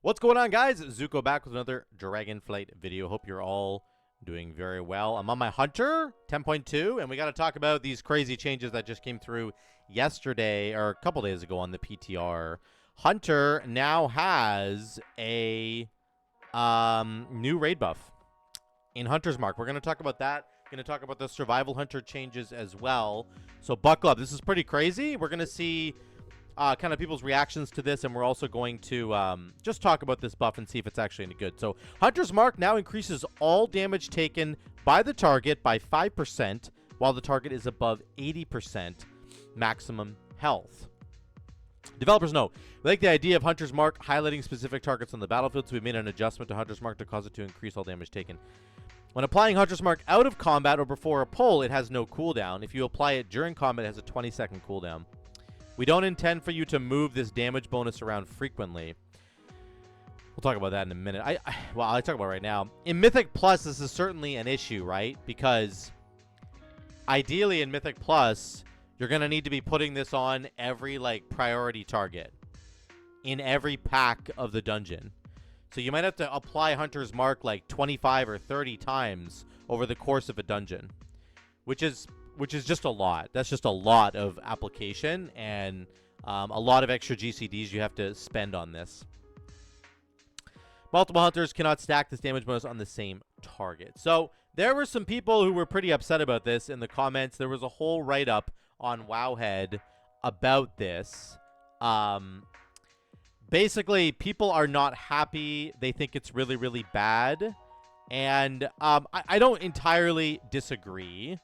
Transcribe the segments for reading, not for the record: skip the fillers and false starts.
What's going on, guys? Zuko back with another Dragonflight video. Hope you're all doing very well. I'm on my Hunter 10.2, and we got to talk about these crazy changes that just came through yesterday, or a couple days ago on the PTR. Hunter now has a new raid buff in Hunter's Mark. We're going to talk about that. Going to talk about the Survival Hunter changes as well. So buckle up. This is pretty crazy. We're going to see kind of people's reactions to this, and we're also going to just talk about this buff and see if it's actually any good. So Hunter's Mark now increases all damage taken by the target by 5% while the target is above 80% maximum health. Developers know, we like the idea of Hunter's Mark highlighting specific targets on the battlefield, so we made an adjustment to Hunter's Mark to cause it to increase all damage taken. When applying Hunter's Mark out of combat or before a pull, it has no cooldown. If you apply it during combat, it has a 20-second cooldown. We don't intend for you to move this damage bonus around frequently. We'll talk about that in a minute. I'll talk about it right now. In Mythic Plus, this is certainly an issue, right? Because ideally in Mythic Plus, you're going to need to be putting this on every, priority target in every pack of the dungeon. So you might have to apply Hunter's Mark 25 or 30 times over the course of a dungeon, which is just a lot. That's just a lot of application and a lot of extra GCDs you have to spend on this. Multiple hunters cannot stack this damage bonus on the same target. So there were some people who were pretty upset about this in the comments. There was a whole write-up on Wowhead about this. Basically, people are not happy. They think it's really, really bad. And I don't entirely disagree.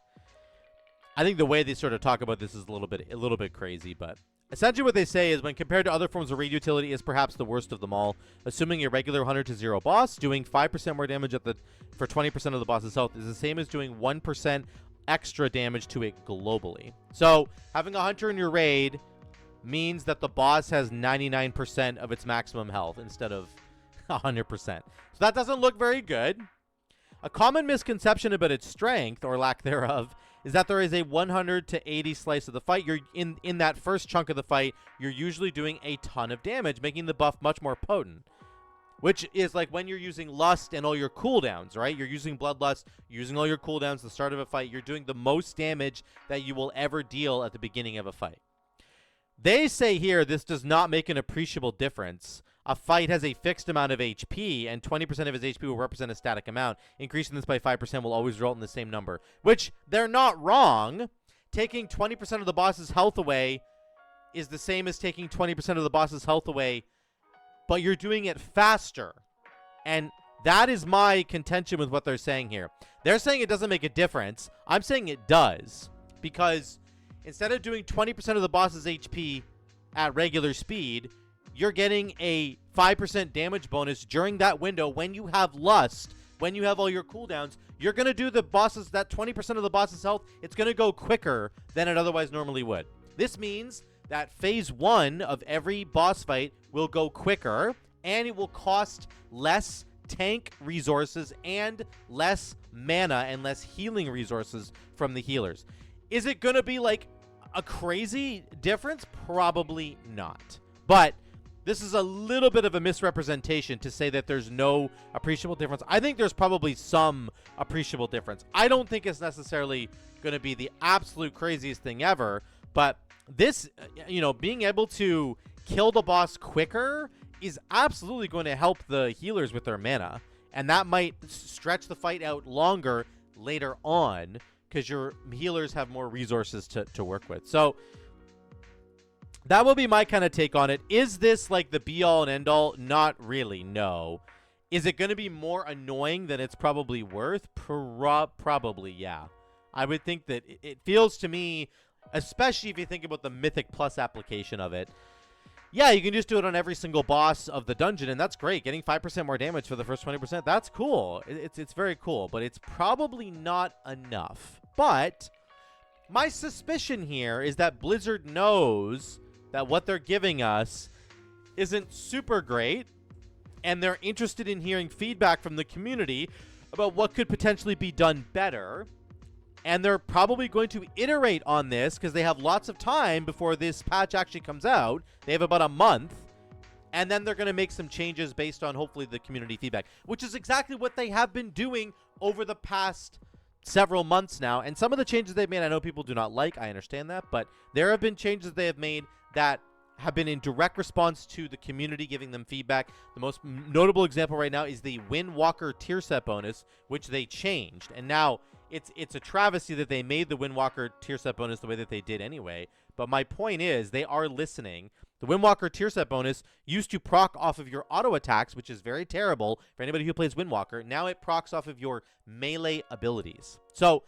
I think the way they sort of talk about this is a little bit crazy, but essentially what they say is when compared to other forms of raid utility is perhaps the worst of them all. Assuming a regular 100 to 0 boss, doing 5% more damage for 20% of the boss's health is the same as doing 1% extra damage to it globally. So having a hunter in your raid means that the boss has 99% of its maximum health instead of 100%. So that doesn't look very good. A common misconception about its strength, or lack thereof, is that there is a 100 to 80 slice of the fight. You're in that first chunk of the fight, you're usually doing a ton of damage, making the buff much more potent. Which is like when you're using Lust and all your cooldowns, right? You're using Bloodlust, you're using all your cooldowns at the start of a fight. You're doing the most damage that you will ever deal at the beginning of a fight. They say here this does not make an appreciable difference. A fight has a fixed amount of HP, and 20% of his HP will represent a static amount. Increasing this by 5% will always result in the same number. Which, they're not wrong. Taking 20% of the boss's health away is the same as taking 20% of the boss's health away, but you're doing it faster. And that is my contention with what they're saying here. They're saying it doesn't make a difference. I'm saying it does. Because instead of doing 20% of the boss's HP at regular speed, you're getting a 5% damage bonus during that window when you have Lust, when you have all your cooldowns. You're going to do that 20% of the boss's health. It's going to go quicker than it otherwise normally would. This means that phase 1 of every boss fight will go quicker, and it will cost less tank resources and less mana and less healing resources from the healers. Is it going to be like a crazy difference? Probably not. But this is a little bit of a misrepresentation to say that there's no appreciable difference. I think there's probably some appreciable difference. I don't think it's necessarily going to be the absolute craziest thing ever, but this, being able to kill the boss quicker is absolutely going to help the healers with their mana, and that might stretch the fight out longer later on because your healers have more resources to work with. So that will be my kind of take on it. Is this like the be-all and end-all? Not really, no. Is it going to be more annoying than it's probably worth? Probably, yeah. I would think that it feels to me, especially if you think about the Mythic Plus application of it, yeah, you can just do it on every single boss of the dungeon, and that's great. Getting 5% more damage for the first 20%, that's cool. It's very cool, but it's probably not enough. But my suspicion here is that Blizzard knows that what they're giving us isn't super great, and they're interested in hearing feedback from the community about what could potentially be done better. And they're probably going to iterate on this because they have lots of time before this patch actually comes out. They have about a month. And then they're going to make some changes based on hopefully the community feedback, which is exactly what they have been doing over the past several months now. And some of the changes they've made, I know people do not like. I understand that. But there have been changes they have made that have been in direct response to the community giving them feedback. The most notable example right now is the Windwalker tier set bonus, which they changed. And now it's a travesty that they made the Windwalker tier set bonus the way that they did anyway. But my point is they are listening. The Windwalker tier set bonus used to proc off of your auto attacks, which is very terrible for anybody who plays Windwalker. Now it procs off of your melee abilities. So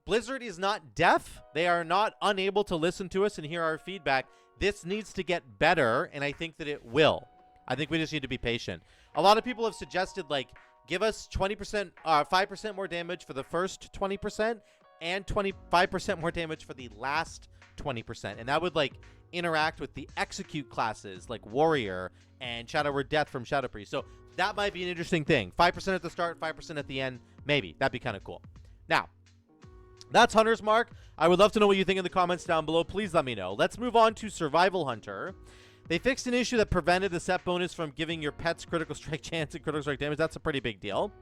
Blizzard is not deaf. They are not unable to listen to us and hear our feedback. This needs to get better, and I think that it will. I think we just need to be patient. A lot of people have suggested, like, give us 20%, 5% more damage for the first 20% and 25% more damage for the last 20%. And that would, like, interact with the execute classes like Warrior and Shadow Word Death from Shadow Priest. So that might be an interesting thing. 5% at the start, 5% at the end. Maybe. That'd be kind of cool. Now, that's Hunter's Mark. I would love to know what you think in the comments down below. Please let me know. Let's move on to Survival Hunter. They fixed an issue that prevented the set bonus from giving your pets critical strike chance and critical strike damage. That's a pretty big deal,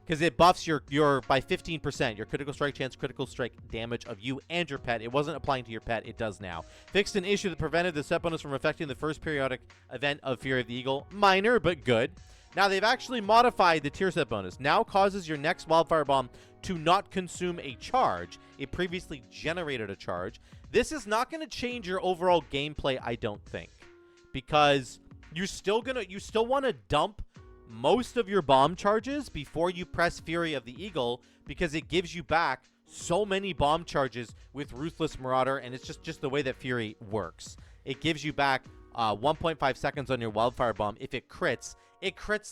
because it buffs your by 15%, your critical strike chance, critical strike damage of you and your pet. It wasn't applying to your pet. It does now. Fixed an issue that prevented the set bonus from affecting the first periodic event of Fury of the Eagle. Minor, but good. Now, they've actually modified the tier set bonus. Now causes your next Wildfire Bomb to not consume a charge. It previously generated a charge. This is not going to change your overall gameplay, I don't think, because you still want to dump most of your bomb charges before you press Fury of the Eagle, because it gives you back so many bomb charges with Ruthless Marauder, and it's just the way that Fury works. It gives you back 1.5 seconds on your Wildfire Bomb. If it crits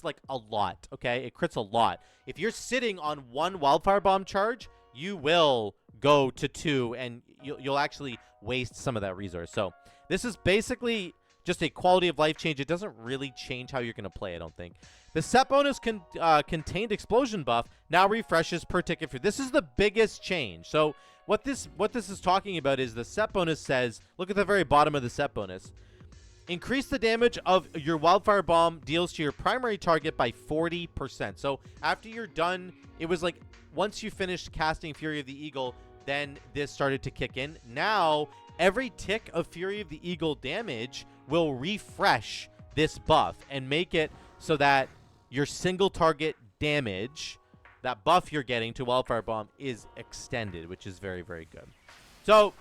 like a lot, okay? It crits a lot. If you're sitting on one Wildfire Bomb charge, you will go to 2, and you'll actually waste some of that resource. So this is basically just a quality of life change. It doesn't really change how you're going to play, I don't think. The set bonus contained explosion buff now refreshes per ticket. This is the biggest change. So what this is talking about is the set bonus says, look at the very bottom of the set bonus. Increase the damage of your Wildfire Bomb deals to your primary target by 40%. So after you're done, it was like once you finished casting Fury of the Eagle, then this started to kick in. Now, every tick of Fury of the Eagle damage will refresh this buff and make it so that your single target damage, that buff you're getting to Wildfire Bomb, is extended, which is very, very good. So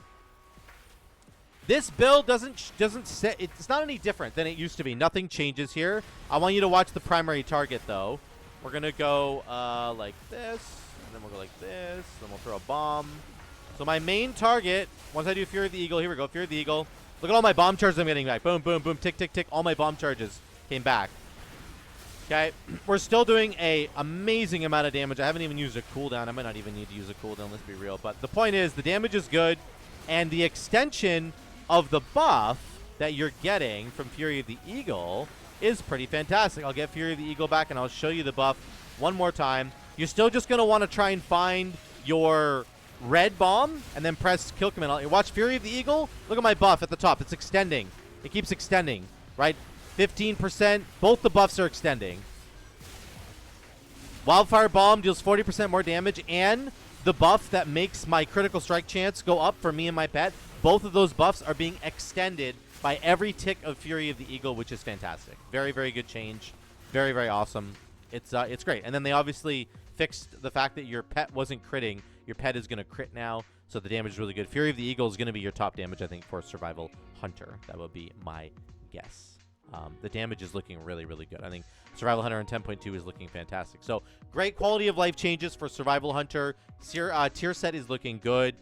this build doesn't set, it's not any different than it used to be. Nothing changes here. I want you to watch the primary target, though. We're going to go like this, and then we'll go like this, then we'll throw a bomb. So my main target, once I do Fury of the Eagle, here we go, Fury of the Eagle. Look at all my bomb charges I'm getting back. Boom, boom, boom, tick, tick, tick. All my bomb charges came back. Okay, we're still doing a amazing amount of damage. I haven't even used a cooldown. I might not even need to use a cooldown, let's be real. But the point is, the damage is good, and the extension of the buff that you're getting from Fury of the Eagle is pretty fantastic. I'll get Fury of the Eagle back, and I'll show you the buff one more time. You're still just going to want to try and find your red bomb and then press kill command. Watch Fury of the Eagle. Look at my buff at the top. It's extending. It keeps extending, right? 15%. Both the buffs are extending. Wildfire Bomb deals 40% more damage, and the buff that makes my critical strike chance go up for me and my pet, both of those buffs are being extended by every tick of Fury of the Eagle, which is fantastic. Very, very good change. Very, very awesome. It's great. And then they obviously fixed the fact that your pet wasn't critting. Your pet is going to crit now, so the damage is really good. Fury of the Eagle is going to be your top damage, I think, for Survival Hunter. That would be my guess. The damage is looking really, really good. I think Survival Hunter on 10.2 is looking fantastic. So great quality of life changes for Survival Hunter. Tier set is looking good.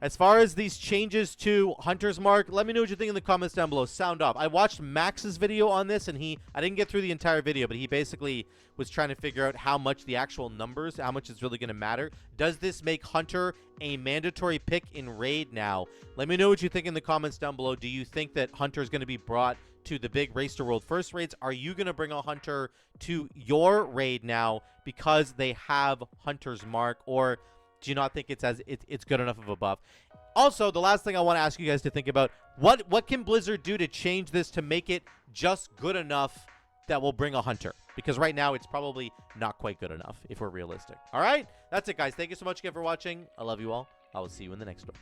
As far as these changes to Hunter's Mark, let me know what you think in the comments down below. Sound off. I watched Max's video on this, and I didn't get through the entire video, but he basically was trying to figure out how much the actual numbers, how much is really going to matter. Does this make Hunter a mandatory pick in Raid now? Let me know what you think in the comments down below. Do you think that Hunter is going to be brought to the big Race to World First raids? Are you going to bring a Hunter to your raid now because they have Hunter's Mark? Or do you not think it's good enough of a buff? Also, the last thing I want to ask you guys to think about, what can Blizzard do to change this to make it just good enough that will bring a hunter? Because right now it's probably not quite good enough if we're realistic. All right? That's it, guys. Thank you so much again for watching. I love you all. I will see you in the next one.